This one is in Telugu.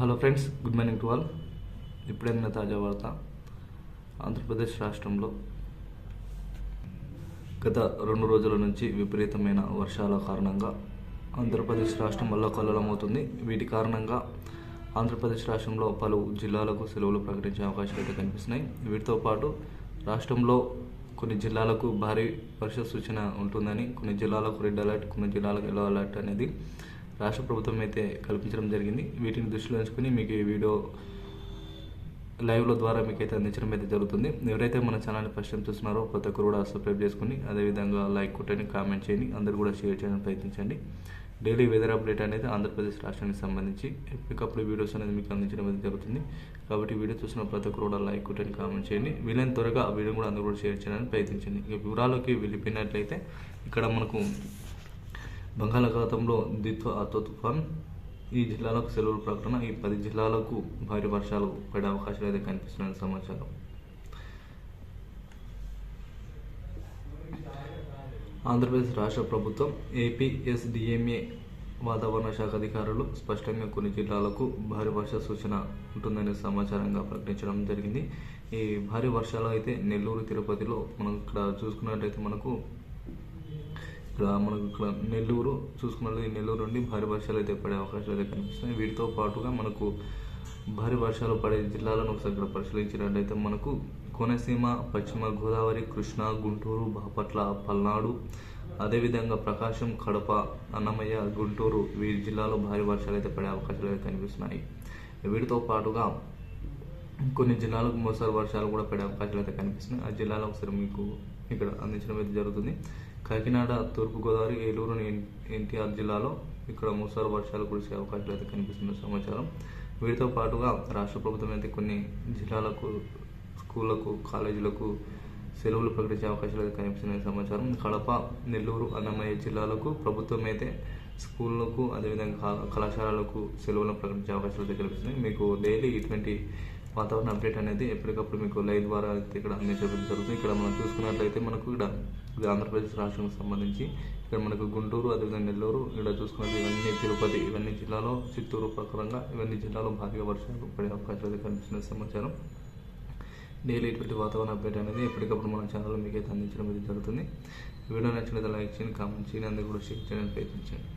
Hello friends, good morning to all. ఇప్పుడైన తాజా వార్త. ఆంధ్రప్రదేశ్ రాష్ట్రంలో గత 2 రోజుల నుంచి విపరీతమైన వర్షాల కారణంగా ఆంధ్రప్రదేశ్ రాష్ట్రం అల్లకల్లోలమవుతుంది. వీటి కారణంగా ఆంధ్రప్రదేశ్ రాష్ట్రంలో పలు జిల్లాలకు సెలవులు ప్రకటించే అవకాశాలు అయితే కనిపిస్తున్నాయి. వీటితో పాటు రాష్ట్రంలో కొన్ని జిల్లాలకు భారీ వర్ష సూచన ఉంటుందని, కొన్ని జిల్లాలకు రెడ్ అలర్ట్, కొన్ని జిల్లాలకు ఎల్లో అలర్ట్ అనేది రాష్ట్ర ప్రభుత్వం అయితే కల్పించడం జరిగింది. వీటిని దృష్టిలో ఉంచుకొని మీకు ఈ వీడియో లైవ్ల ద్వారా మీకైతే అందించడం అయితే జరుగుతుంది. ఎవరైతే మన ఛానల్ని ఫస్ట్ టైం చూస్తున్నారో ప్రతి ఒక్కరు కూడా సబ్స్క్రైబ్ చేసుకుని, అదేవిధంగా లైక్ కొట్టండి, కామెంట్ చేయండి, అందరూ కూడా షేర్ చేయడానికి ప్రయత్నించండి. డైలీ వెదర్ అప్డేట్ అనేది ఆంధ్రప్రదేశ్ రాష్ట్రానికి సంబంధించి ఎప్పటికప్పుడు వీడియోస్ అనేది మీకు అందించడం అయితే జరుగుతుంది. కాబట్టి వీడియో చూసిన ప్రతి ఒక్కరు కూడా లైక్ కొట్టండి, కామెంట్ చేయండి. వీలైన త్వరగా ఆ వీడియో కూడా అందరూ కూడా షేర్ చేయడానికి ప్రయత్నించండి. ఇక వివరాల్లోకి వెళ్ళిపోయినట్లయితే ఇక్కడ మనకు బంగాళాఖాతంలో దిత్వా తుఫాన్ ఈ జిల్లాలకు సెలవుల ప్రకటన. ఈ 10 జిల్లాలకు భారీ వర్షాలు పడే అవకాశాలు అయితే కనిపిస్తున్న సమాచారం. ఆంధ్రప్రదేశ్ రాష్ట్ర ప్రభుత్వం ఏపీఎస్డిఎంఏ వాతావరణ శాఖ అధికారులు స్పష్టంగా కొన్ని జిల్లాలకు భారీ వర్ష సూచన ఉంటుందనే సమాచారంగా ప్రకటించడం జరిగింది. ఈ భారీ వర్షాలు అయితే నెల్లూరు, తిరుపతిలో మనం ఇక్కడ చూసుకున్నట్లయితే మనకు నెల్లూరు చూసుకున్నట్లయితే నెల్లూరు నుండి భారీ వర్షాలు అయితే పడే అవకాశాలు అయితే కనిపిస్తున్నాయి. వీటితో పాటుగా మనకు భారీ వర్షాలు పడే జిల్లాలను ఒకసారి ఇక్కడ పరిశీలించినట్లయితే మనకు కోనసీమ, పశ్చిమ గోదావరి, కృష్ణా, గుంటూరు, బాపట్ల, పల్నాడు, అదేవిధంగా ప్రకాశం, కడప, అన్నమయ్య, గుంటూరు వీరి జిల్లాలో భారీ వర్షాలు అయితే పడే అవకాశాలు అయితే కనిపిస్తున్నాయి. వీటితో పాటుగా కొన్ని జిల్లాలకు మోస్తరు వర్షాలు కూడా పడే అవకాశాలు అయితే కనిపిస్తున్నాయి. ఆ జిల్లాలో ఒకసారి మీకు ఇక్కడ అందించడం అయితే జరుగుతుంది. కాకినాడ, తూర్పుగోదావరి, ఏలూరు, ఎన్టీఆర్ జిల్లాలో ఇక్కడ మోస్తరు వర్షాలు కురిసే అవకాశాలు అయితే కనిపిస్తున్న సమాచారం. వీటితో పాటుగా రాష్ట్ర ప్రభుత్వం అయితే కొన్ని జిల్లాలకు, స్కూళ్లకు, కాలేజీలకు సెలవులు ప్రకటించే అవకాశాలు అయితే కనిపిస్తున్న సమాచారం. కడప, నెల్లూరు, అన్నమయ్య జిల్లాలకు ప్రభుత్వం అయితే స్కూళ్లకు, అదేవిధంగా కళాశాలలకు సెలవులను ప్రకటించే అవకాశాలు అయితే కనిపిస్తున్నాయి. మీకు డైలీ ఇటువంటి వాతావరణ అప్డేట్ అనేది ఎప్పటికప్పుడు మీకు లైవ్ ద్వారా అయితే ఇక్కడ అందించడం జరుగుతుంది. ఇక్కడ మనం చూసుకున్నట్లయితే మనకు ఇక్కడ ఆంధ్రప్రదేశ్ రాష్ట్రానికి సంబంధించి ఇక్కడ మనకు గుంటూరు, అదేవిధంగా నెల్లూరు, ఇక్కడ చూసుకున్నట్టు ఇవన్నీ తిరుపతి, ఇవన్నీ జిల్లాలో, చిత్తూరు ప్రకారంగా ఇవన్నీ జిల్లాలో భారీగా వర్షాలు పడే అవకాశాలు అయితే కనిపిస్తున్న సమాచారం. డైలీ ఇటువంటి వాతావరణ అప్డేట్ అనేది ఎప్పటికప్పుడు మన ఛానల్లో మీకైతే అందించడం అయితే జరుగుతుంది. వీడియో నచ్చినట్లయితే లైక్ చేయండి, కామెంట్ చేయండి, అందరూ కూడా షేర్ చేయడానికి ప్రయత్నించండి.